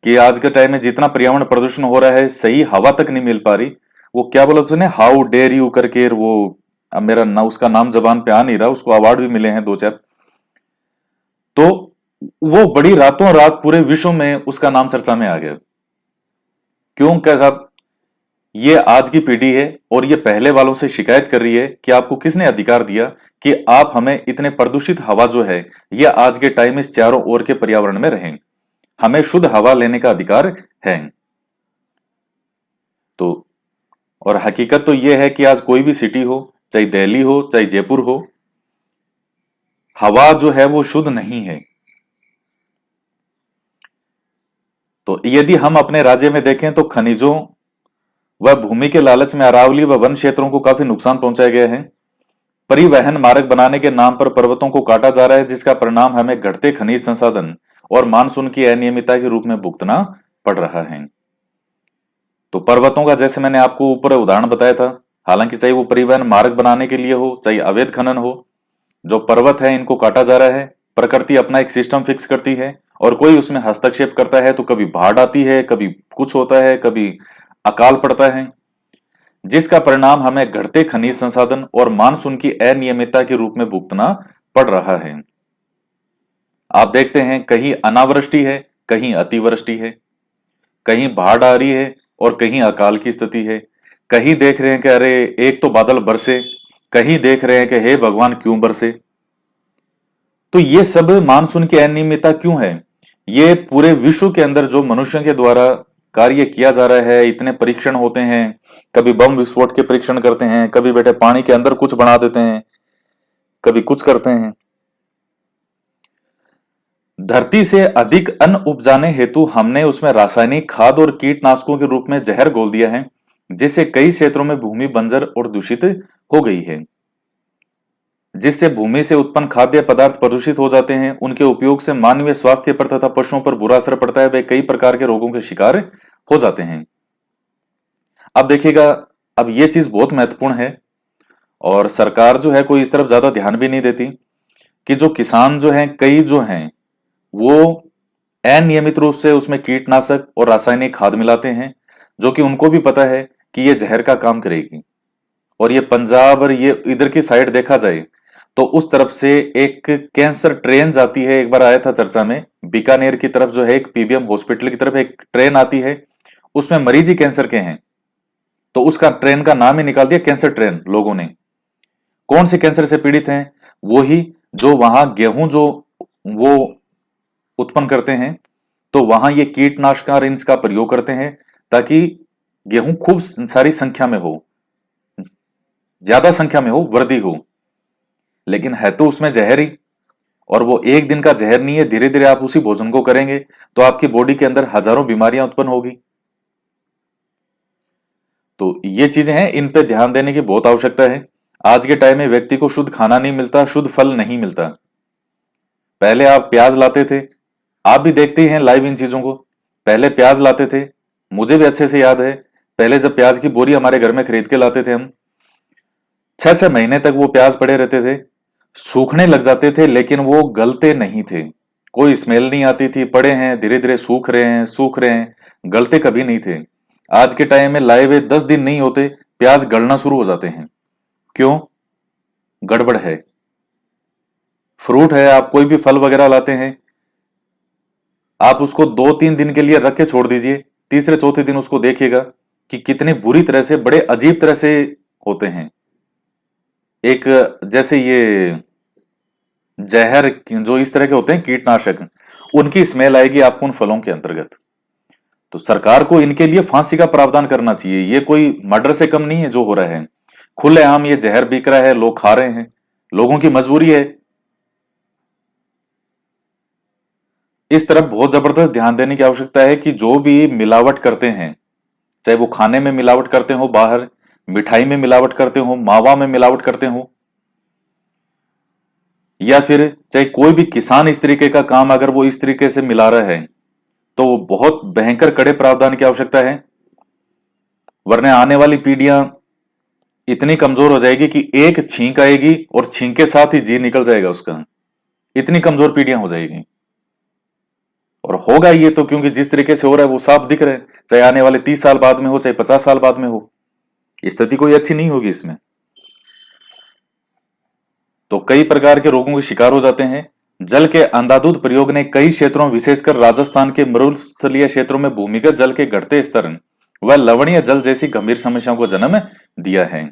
S1: कि आज के टाइम में जितना पर्यावरण प्रदूषण हो रहा है सही हवा तक नहीं मिल पा रही। वो क्या बोला उसने, हाउ डेयर यू करके, वो अब मेरा ना उसका नाम जबान पे आ नहीं रहा, उसको अवार्ड भी मिले हैं 2-4। तो वो बड़ी रातों रात पूरे विश्व में उसका नाम चर्चा में आ गया। क्यों? क्या साहब, ये आज की पीढ़ी है और ये पहले वालों से शिकायत कर रही है कि आपको किसने अधिकार दिया कि आप हमें इतने प्रदूषित हवा जो है ये आज के टाइम इस चारों ओर के पर्यावरण में रहें, हमें शुद्ध हवा लेने का अधिकार है। तो और हकीकत तो यह है कि आज कोई भी सिटी हो, चाहे दिल्ली हो चाहे जयपुर हो, हवा जो है वो शुद्ध नहीं है। तो यदि हम अपने राज्य में देखें तो खनिजों व भूमि के लालच में अरावली व वन क्षेत्रों को काफी नुकसान पहुंचाया गया है। परिवहन मार्ग बनाने के नाम पर पर्वतों को काटा जा रहा है, जिसका परिणाम हमें घटते खनिज संसाधन और मानसून की अनियमितता के रूप में भुगतना पड़ रहा है। तो पर्वतों का जैसे मैंने आपको ऊपर उदाहरण बताया था, हालांकि चाहे वो परिवहन मार्ग बनाने के लिए हो चाहे अवैध खनन हो, जो पर्वत है इनको काटा जा रहा है। प्रकृति अपना एक सिस्टम फिक्स करती है और कोई उसमें हस्तक्षेप करता है तो कभी बाढ़ आती है, कभी कुछ होता है, कभी अकाल पड़ता है, जिसका परिणाम हमें घटते खनिज संसाधन और मानसून की अनियमितता के रूप में भुगतना पड़ रहा है। आप देखते हैं कहीं अनावृष्टि है, कहीं अतिवृष्टि है, कहीं बाढ़ आ रही है और कहीं अकाल की स्थिति है। कहीं देख रहे हैं कि अरे एक तो बादल बरसे, कहीं देख रहे हैं कि हे भगवान क्यों बरसे। तो ये सब मानसून की अनियमितता क्यों है? ये पूरे विश्व के अंदर जो मनुष्यों के द्वारा कार्य किया जा रहा है, इतने परीक्षण होते हैं, कभी बम विस्फोट के परीक्षण करते हैं, कभी बेटे पानी के अंदर कुछ बना देते हैं, कभी कुछ करते हैं। धरती से अधिक अन्न उपजाने हेतु हमने उसमें रासायनिक खाद और कीटनाशकों के रूप में जहर घोल दिया है, जिससे कई क्षेत्रों में भूमि बंजर और दूषित हो गई है, जिससे भूमि से उत्पन्न खाद्य पदार्थ प्रदूषित हो जाते हैं। उनके उपयोग से मानवीय स्वास्थ्य पर तथा पशुओं पर बुरा असर पड़ता है, वे कई प्रकार के रोगों के शिकार हो जाते हैं। अब देखिएगा, अब ये चीज बहुत महत्वपूर्ण है और सरकार जो है कोई इस तरफ ज्यादा ध्यान भी नहीं देती कि जो किसान जो हैं, कई जो हैं वो अनियमित रूप से उसमें कीटनाशक और रासायनिक खाद मिलाते हैं, जो कि उनको भी पता है कि ये जहर का काम करेगी। और ये पंजाब और ये इधर की साइड देखा जाए तो उस तरफ से एक कैंसर ट्रेन जाती है, एक बार आया था चर्चा में, बीकानेर की तरफ जो है एक पीबीएम हॉस्पिटल की तरफ एक ट्रेन आती है, उसमें मरीज ही कैंसर के हैं, तो उसका ट्रेन का नाम ही निकाल दिया कैंसर ट्रेन लोगों ने। कौन से कैंसर से पीड़ित हैं? वो ही जो वहां गेहूं जो वो उत्पन्न करते हैं, तो वहां ये कीटनाशक और इनका प्रयोग करते हैं ताकि गेहूं खूब सारी संख्या में हो, ज्यादा संख्या में हो, वृद्धि हो, लेकिन है तो उसमें जहर ही। और वो एक दिन का जहर नहीं है, धीरे धीरे आप उसी भोजन को करेंगे तो आपकी बॉडी के अंदर हजारों बीमारियां उत्पन्न होगी। तो ये चीजें हैं, इन पे ध्यान देने की बहुत आवश्यकता है। आज के टाइम में व्यक्ति को शुद्ध खाना नहीं मिलता, शुद्ध फल नहीं मिलता। पहले आप प्याज लाते थे, आप भी देखते ही हैं लाइव इन चीजों को, पहले प्याज लाते थे, मुझे भी अच्छे से याद है, पहले जब प्याज की बोरी हमारे घर में खरीद के लाते थे हम, 6-6 महीने तक वो प्याज पड़े रहते थे, सूखने लग जाते थे, लेकिन वो गलते नहीं थे, कोई स्मेल नहीं आती थी, पड़े हैं धीरे धीरे सूख रहे हैं सूख रहे हैं, गलते कभी नहीं थे। आज के टाइम में लाए हुए 10 दिन नहीं होते प्याज गलना शुरू हो जाते हैं। क्यों? गड़बड़ है। फ्रूट है, आप कोई भी फल वगैरह लाते हैं, आप उसको 2-3 दिन के लिए रख के छोड़ दीजिए, तीसरे चौथे दिन उसको देखिएगा कि कितनी बुरी तरह से, बड़े अजीब तरह से होते हैं। एक जैसे ये जहर, जो इस तरह के होते हैं कीटनाशक, उनकी स्मेल आएगी आपको उन फलों के अंतर्गत। तो सरकार को इनके लिए फांसी का प्रावधान करना चाहिए। ये कोई मर्डर से कम नहीं है जो हो रहा है। खुलेआम ये जहर बिक रहा है, लोग खा रहे हैं, लोगों की मजबूरी है। इस तरफ बहुत जबरदस्त ध्यान देने की आवश्यकता है कि जो भी मिलावट करते हैं, चाहे वो खाने में मिलावट करते हो, बाहर मिठाई में मिलावट करते हो, मावा में मिलावट करते हो, या फिर चाहे कोई भी किसान इस तरीके का काम अगर वो इस तरीके से मिला रहा है, तो वो बहुत भयंकर कड़े प्रावधान की आवश्यकता है। वरना आने वाली पीढ़ियां इतनी कमजोर हो जाएगी कि एक छींक आएगी और छींक के साथ ही जी निकल जाएगा उसका। इतनी कमजोर पीढ़ियां हो जाएगी। और होगा ये तो क्योंकि जिस तरीके से हो रहा है वो साफ दिख रहा है, चाहे आने वाले 30 साल बाद में हो, चाहे 50 साल बाद में हो, स्थिति कोई अच्छी नहीं होगी इसमें। तो कई प्रकार के रोगों के शिकार हो जाते हैं। जल के अंधाधुंध प्रयोग ने कई क्षेत्रों, विशेषकर राजस्थान के मरुस्थलीय क्षेत्रों में भूमिगत जल के घटते स्तर व लवणीय जल जैसी गंभीर समस्याओं को जन्म दिया है।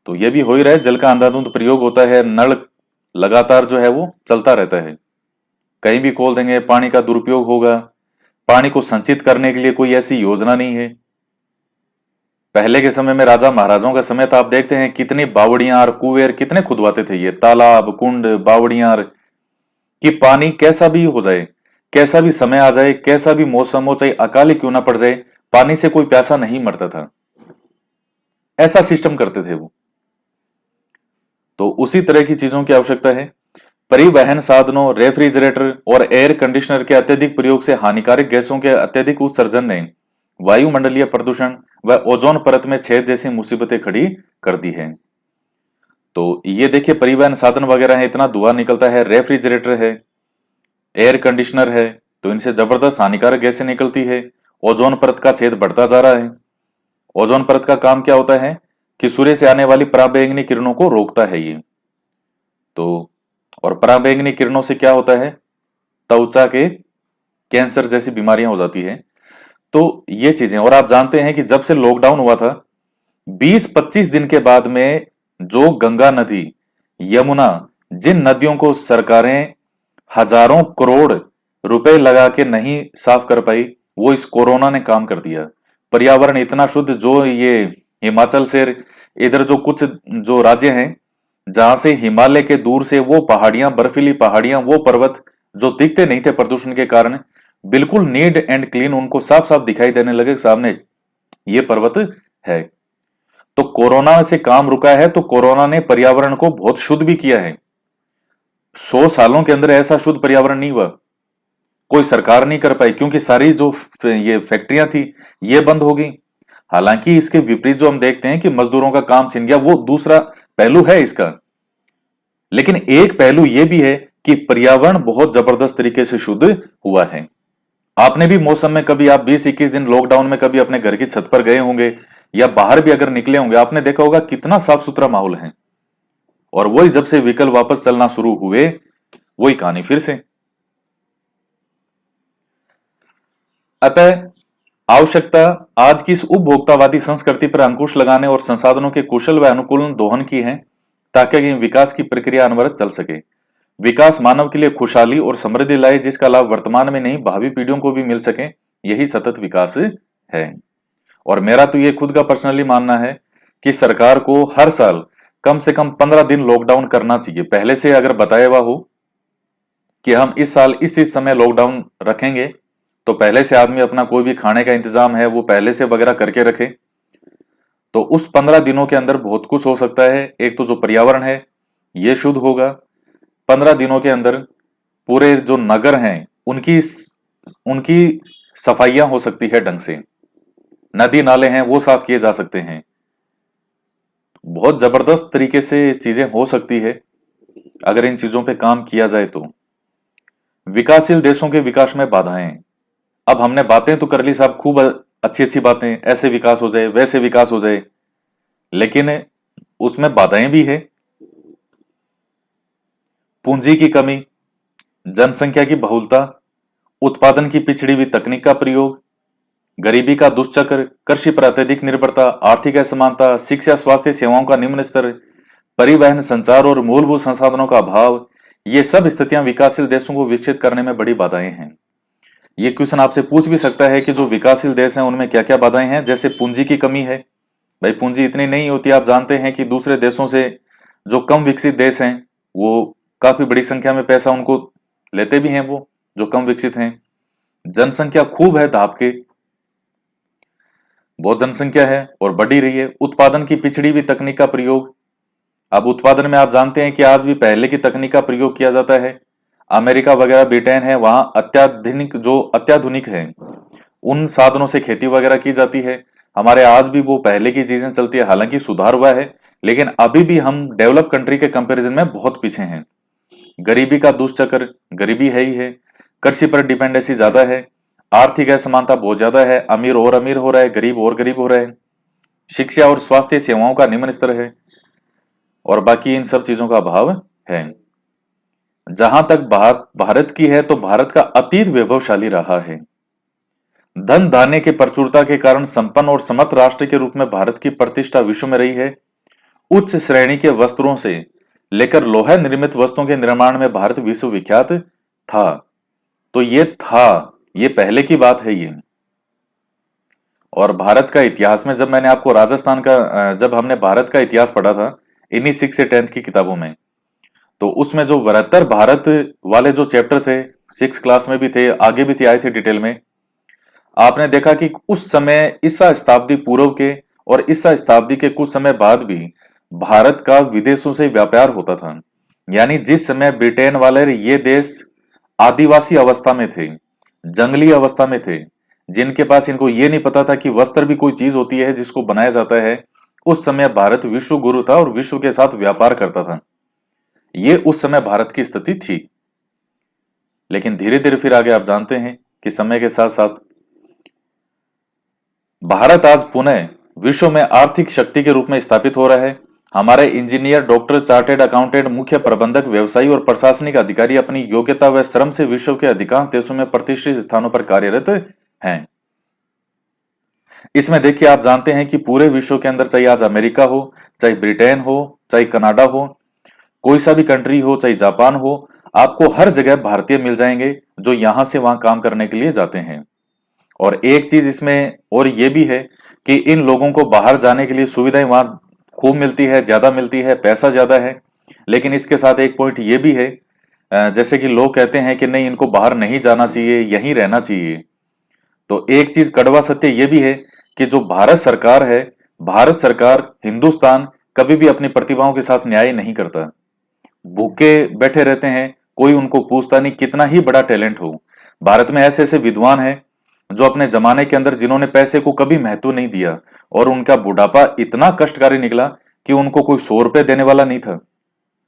S1: तो यह भी हो ही रहा है, जल का अंधाधुंध प्रयोग होता है, नल लगातार जो है वो चलता रहता है, कहीं भी खोल देंगे, पानी का दुरुपयोग होगा। पानी को संचित करने के लिए कोई ऐसी योजना नहीं है। पहले के समय में राजा महाराजाओं का समय था, आप देखते हैं कितनी बावड़ियां और कुएं कितने खुदवाते थे, ये तालाब, कुंड, बावड़ियां, कि पानी कैसा भी हो जाए, कैसा भी समय आ जाए, कैसा भी मौसम हो, चाहे अकाल ही क्यों ना पड़ जाए, पानी से कोई प्यासा नहीं मरता था। ऐसा सिस्टम करते थे वो। तो उसी तरह की चीजों की आवश्यकता है। परिवहन साधनों, रेफ्रिजरेटर और एयर कंडीशनर के अत्यधिक प्रयोग से हानिकारक गैसों के अत्यधिक उत्सर्जन ने वायुमंडलीय प्रदूषण व ओजोन परत में छेद जैसी मुसीबतें खड़ी कर दी है। तो ये देखिए, परिवहन साधन वगैरह है, इतना धुआं निकलता है, रेफ्रिजरेटर है, एयर कंडीशनर है, तो इनसे जबरदस्त हानिकारक गैसें निकलती है। ओजोन परत का छेद बढ़ता जा रहा है। ओजोन परत का काम क्या होता है कि सूर्य से आने वाली पराबैंगनी किरणों को रोकता है ये। तो और पराबैंगनी किरणों से क्या होता है, त्वचा के कैंसर जैसी बीमारियां हो जाती है। तो ये चीजें, और आप जानते हैं कि जब से लॉकडाउन हुआ था, 20-25 दिन के बाद में जो गंगा नदी, यमुना, जिन नदियों को सरकारें हजारों करोड़ रुपए लगा के नहीं साफ कर पाई, वो इस कोरोना ने काम कर दिया। पर्यावरण इतना शुद्ध, जो ये हिमाचल से इधर जो कुछ जो राज्य हैं, जहां से हिमालय के दूर से वो पहाड़ियां, बर्फीली पहाड़ियां, वो पर्वत जो दिखते नहीं थे प्रदूषण के कारण, बिल्कुल नीट एंड क्लीन उनको साफ साफ दिखाई देने लगे सामने, ये पर्वत है। तो कोरोना से काम रुका है, तो कोरोना ने पर्यावरण को बहुत शुद्ध भी किया है। 100 सालों के अंदर ऐसा शुद्ध पर्यावरण नहीं हुआ, कोई सरकार नहीं कर पाई, क्योंकि सारी जो ये फैक्ट्रियां थी ये बंद हो गई। हालांकि इसके विपरीत जो हम देखते हैं कि मजदूरों का काम छिन गया, वो दूसरा पहलू है इसका। लेकिन एक पहलू यह भी है कि पर्यावरण बहुत जबरदस्त तरीके से शुद्ध हुआ है। आपने भी मौसम में कभी, आप 20-21 दिन लॉकडाउन में कभी अपने घर की छत पर गए होंगे, या बाहर भी अगर निकले होंगे, आपने देखा होगा कितना साफ सुथरा माहौल है। और वही जब से व्हीकल वापस चलना शुरू हुए, वही कहानी फिर से। अतः आवश्यकता आज की इस उपभोक्तावादी संस्कृति पर अंकुश लगाने और संसाधनों के कुशल व अनुकूलन दोहन की है, ताकि विकास की प्रक्रिया अनवरत चल सके। विकास मानव के लिए खुशहाली और समृद्धि लाए, जिसका लाभ वर्तमान में नहीं भावी पीढ़ियों को भी मिल सके, यही सतत विकास है। और मेरा तो ये खुद का पर्सनली मानना है कि सरकार को हर साल कम से कम 15 दिन लॉकडाउन करना चाहिए। पहले से अगर बताया हुआ हो कि हम इस साल इस समय लॉकडाउन रखेंगे, तो पहले से आदमी अपना कोई भी खाने का इंतजाम है वो पहले से वगैरह करके रखे। तो उस 15 दिनों के अंदर बहुत कुछ हो सकता है। एक तो जो पर्यावरण है ये शुद्ध होगा। 15 दिनों के अंदर पूरे जो नगर हैं उनकी उनकी सफाइयां हो सकती है ढंग से, नदी नाले हैं वो साफ किए जा सकते हैं। बहुत जबरदस्त तरीके से चीजें हो सकती है अगर इन चीजों पे काम किया जाए तो। विकासशील देशों के विकास में बाधाएं, अब हमने बातें तो कर ली साहब, खूब अच्छी अच्छी बातें, ऐसे विकास हो जाए, वैसे विकास हो जाए, लेकिन उसमें बाधाएं भी है। पूंजी की कमी, जनसंख्या की बहुलता उत्पादन की पिछड़ी हुई तकनीक का प्रयोग, गरीबी का दुष्चक्र, कृषि पर अत्यधिक निर्भरता, आर्थिक असमानता, शिक्षा स्वास्थ्य सेवाओं का निम्न स्तर, परिवहन संचार और मूलभूत संसाधनों का अभाव, ये सब स्थितियां विकासशील देशों को विकसित करने में बड़ी बाधाएं हैं। ये क्वेश्चन आपसे पूछ भी सकता है कि जो विकासशील देश हैं उनमें क्या क्या बाधाएं हैं। जैसे पूंजी की कमी है, भाई पूंजी इतनी नहीं होती। आप जानते हैं कि दूसरे देशों से जो कम विकसित देश हैं वो काफी बड़ी संख्या में पैसा उनको लेते भी हैं, वो जो कम विकसित हैं। जनसंख्या खूब है, धाप के बहुत जनसंख्या है और बढ़ी रही है। उत्पादन की पिछड़ी हुई तकनीक का प्रयोग, अब उत्पादन में आप जानते हैं कि आज भी पहले की तकनीक का प्रयोग किया जाता है। अमेरिका वगैरह ब्रिटेन है, वहां अत्याधुनिक है, उन साधनों से खेती वगैरह की जाती है। हमारे आज भी वो पहले की चीजें चलती है, हालांकि सुधार हुआ है, लेकिन अभी भी हम डेवलप कंट्री के कंपैरिजन में बहुत पीछे हैं। गरीबी का दुष्चक्र, गरीबी है ही है। कृषि पर डिपेंडेंसी ज्यादा है। आर्थिक असमानता बहुत ज्यादा है, अमीर और अमीर हो रहा है, गरीब और गरीब हो रहा है। शिक्षा और स्वास्थ्य सेवाओं का निम्न स्तर है और बाकी इन सब चीजों का अभाव है। जहां तक बात भारत की है तो भारत का अतीत वैभवशाली रहा है। धन धान्य की प्रचुरता के कारण संपन्न और समर्थ राष्ट्र के रूप में भारत की प्रतिष्ठा विश्व में रही है। उच्च श्रेणी के वस्त्रों से लेकर लोहा निर्मित वस्तुओं के निर्माण में भारत विश्व विख्यात था। तो ये पहले की बात है ये। और भारत का इतिहास में जब मैंने आपको राजस्थान का जब हमने भारत का इतिहास पढ़ा था इन्हीं 6 से 10th की किताबों में, तो उसमें जो वरत्तर भारत वाले जो चैप्टर थे, 6 क्लास में भी थे, आगे भी थे, आए थे डिटेल में। आपने देखा कि उस समय ईसा शताब्दी पूर्व के और ईसा शताब्दी के कुछ समय बाद भी भारत का विदेशों से व्यापार होता था। यानी जिस समय ब्रिटेन वाले ये देश आदिवासी अवस्था में थे, जंगली अवस्था में थे, जिनके पास इनको ये नहीं पता था कि वस्त्र भी कोई चीज होती है जिसको बनाया जाता है, उस समय भारत विश्व गुरु था और विश्व के साथ व्यापार करता था। ये उस समय भारत की स्थिति थी। लेकिन धीरे धीरे फिर आगे आप जानते हैं कि समय के साथ साथ भारत आज पुनः विश्व में आर्थिक शक्ति के रूप में स्थापित हो रहा है। हमारे इंजीनियर, डॉक्टर, चार्टेड अकाउंटेंट, मुख्य प्रबंधक, व्यवसायी और प्रशासनिक अधिकारी अपनी योग्यता व श्रम से विश्व के अधिकांश देशों में प्रतिष्ठित स्थानों पर कार्यरत हैं। इसमें देखिए, आप जानते हैं कि पूरे विश्व के अंदर, चाहे आज अमेरिका हो, चाहे ब्रिटेन हो, चाहे कनाडा हो, कोई सा भी कंट्री हो, चाहे जापान हो, आपको हर जगह भारतीय मिल जाएंगे जो यहां से वहां काम करने के लिए जाते हैं। और एक चीज इसमें और ये भी है कि इन लोगों को बाहर जाने के लिए सुविधाएं वहां खूब मिलती है, ज्यादा मिलती है, पैसा ज्यादा है। लेकिन इसके साथ एक पॉइंट ये भी है, जैसे कि लोग कहते हैं कि नहीं, इनको बाहर नहीं जाना चाहिए, यहीं रहना चाहिए। तो एक चीज कड़वा सत्य ये भी है कि जो भारत सरकार है, भारत सरकार, हिंदुस्तान कभी भी अपनी प्रतिभाओं के साथ न्याय नहीं करता। भूखे बैठे रहते हैं, कोई उनको पूछता नहीं, कितना ही बड़ा टैलेंट हो। भारत में ऐसे ऐसे विद्वान हैं जो अपने जमाने के अंदर जिन्होंने पैसे को कभी महत्व नहीं दिया और उनका बुढ़ापा इतना कष्टकारी निकला कि उनको कोई 100 रुपए देने वाला नहीं था।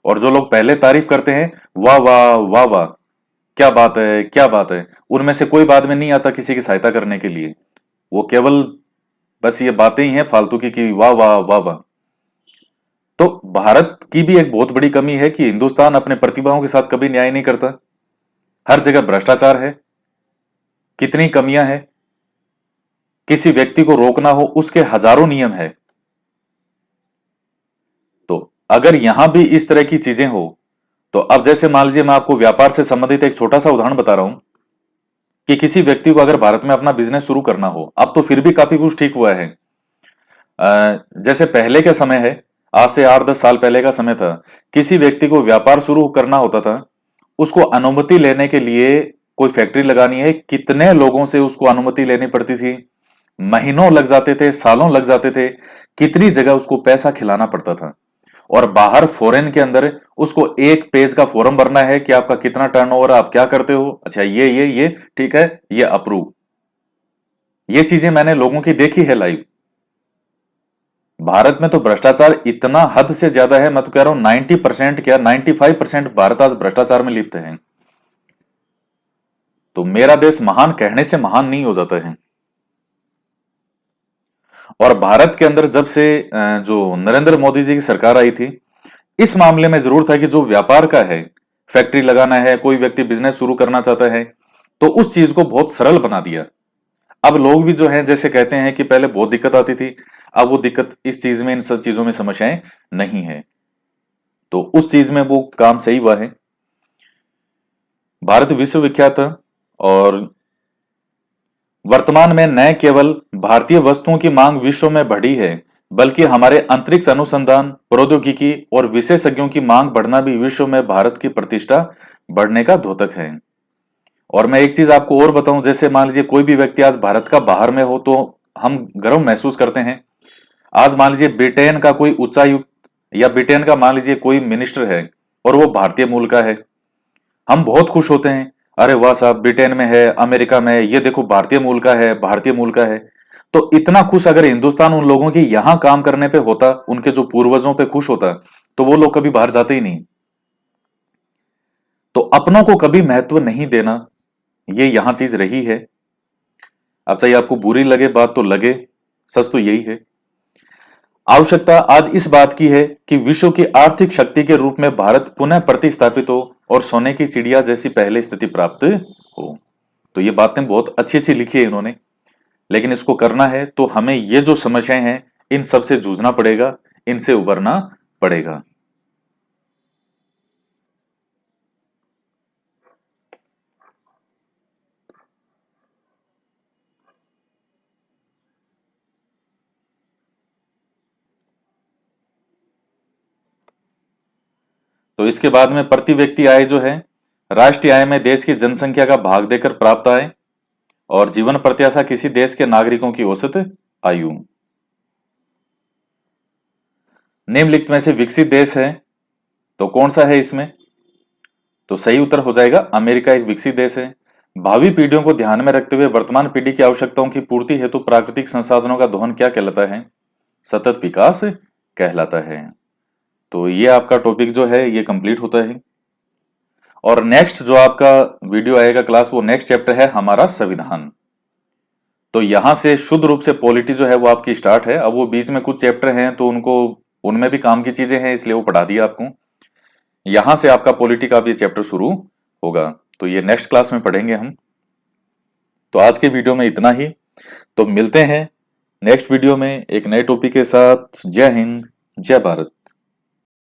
S1: और जो लोग पहले तारीफ करते हैं, वाह वाह वाह वाह, क्या बात है, क्या बात है, उनमें से कोई बाद में नहीं आता किसी की सहायता करने के लिए। वो केवल बस ये बातें ही हैं फालतू की कि वाह वाह वाह वाह। तो भारत की भी एक बहुत बड़ी कमी है कि हिंदुस्तान अपने प्रतिभाओं के साथ कभी न्याय नहीं करता। हर जगह भ्रष्टाचार है, कितनी कमियां हैं। किसी व्यक्ति को रोकना हो, उसके हजारों नियम है। तो अगर यहां भी इस तरह की चीजें हो, तो अब जैसे मान लीजिए, मैं आपको व्यापार से संबंधित एक छोटा सा उदाहरण बता रहा हूं कि किसी व्यक्ति को अगर भारत में अपना बिजनेस शुरू करना हो, अब तो फिर भी काफी कुछ ठीक हुआ है। जैसे पहले का समय है, आज से 8-10 साल पहले का समय था, किसी व्यक्ति को व्यापार शुरू करना होता था, उसको अनुमति लेने के लिए, कोई फैक्ट्री लगानी है, कितने लोगों से उसको अनुमति लेनी पड़ती थी, महीनों लग जाते थे, सालों लग जाते थे, कितनी जगह उसको पैसा खिलाना पड़ता था। और बाहर फॉरेन के अंदर उसको एक पेज का फॉर्म भरना है कि आपका कितना टर्नओवर, आप क्या करते हो, अच्छा ये ठीक है, ये अप्रूव। ये चीजें मैंने लोगों की देखी है लाइव। भारत में तो भ्रष्टाचार इतना हद से ज्यादा है, मैं तो कह रहा हूं 90% क्या 95% भारत आज भ्रष्टाचार में लिप्त है। तो मेरा देश महान कहने से महान नहीं हो जाता है। और भारत के अंदर जब से जो नरेंद्र मोदी जी की सरकार आई थी, इस मामले में जरूर था कि जो व्यापार का है, फैक्ट्री लगाना है, कोई व्यक्ति बिजनेस शुरू करना चाहता है, तो उस चीज को बहुत सरल बना दिया। अब लोग भी जो हैं जैसे कहते हैं कि पहले बहुत दिक्कत आती थी, अब वो दिक्कत इस चीज में, इन सब चीजों में समस्याएं नहीं है। तो उस चीज में वो काम सही हुआ है। भारत विश्वविख्यात है, और वर्तमान में न केवल भारतीय वस्तुओं की मांग विश्व में बढ़ी है, बल्कि हमारे अंतरिक्ष अनुसंधान, प्रौद्योगिकी और विशेषज्ञों की मांग बढ़ना भी विश्व में भारत की प्रतिष्ठा बढ़ने का द्योतक है। और मैं एक चीज आपको और बताऊं, जैसे मान लीजिए कोई भी व्यक्ति आज भारत का बाहर में हो तो हम गर्व महसूस करते हैं। आज मान लीजिए ब्रिटेन का कोई उच्चायुक्त या ब्रिटेन का मान लीजिए कोई मिनिस्टर है और वो भारतीय मूल का है, हम बहुत खुश होते हैं। अरे वाह साहब, ब्रिटेन में है, अमेरिका में है, ये देखो भारतीय मूल का है, भारतीय मूल का है। तो इतना खुश अगर हिंदुस्तान उन लोगों की यहां काम करने पे होता, उनके जो पूर्वजों पे खुश होता, तो वो लोग कभी बाहर जाते ही नहीं। तो अपनों को कभी महत्व नहीं देना, ये यहां चीज रही है। अब चाहे आपको बुरी लगे बात तो लगे, सच तो यही है। आवश्यकता आज इस बात की है कि विश्व की आर्थिक शक्ति के रूप में भारत पुनः प्रतिस्थापित हो और सोने की चिड़िया जैसी पहले स्थिति प्राप्त हो। तो ये बातें बहुत अच्छी अच्छी लिखी है इन्होंने, लेकिन इसको करना है तो हमें ये जो समस्याएं हैं इन सब से जूझना पड़ेगा, इनसे उबरना पड़ेगा। तो इसके बाद में प्रति व्यक्ति आय जो है, राष्ट्रीय आय में देश की जनसंख्या का भाग देकर प्राप्त आय और जीवन प्रत्याशा किसी देश के नागरिकों की औसत आयु। निम्नलिखित में से विकसित देश है तो कौन सा है इसमें? तो सही उत्तर हो जाएगा अमेरिका एक विकसित देश है। भावी पीढ़ियों को ध्यान में रखते हुए वर्तमान पीढ़ी की आवश्यकताओं की पूर्ति हेतु प्राकृतिक संसाधनों का दोहन क्या कहलाता है? सतत विकास कहलाता है। तो ये आपका टॉपिक जो है ये कंप्लीट होता है। और नेक्स्ट जो आपका वीडियो आएगा क्लास, वो नेक्स्ट चैप्टर है हमारा संविधान। तो यहां से शुद्ध रूप से पॉलिटी जो है वो आपकी स्टार्ट है। अब वो बीच में कुछ चैप्टर हैं तो उनको, उनमें भी काम की चीजें हैं, इसलिए वो पढ़ा दिया आपको। यहां से आपका पॉलिटी का भी चैप्टर शुरू होगा, तो ये नेक्स्ट क्लास में पढ़ेंगे हम। तो आज के वीडियो में इतना ही। तो मिलते हैं नेक्स्ट वीडियो में एक नए टॉपिक के साथ। जय हिंद, जय भारत।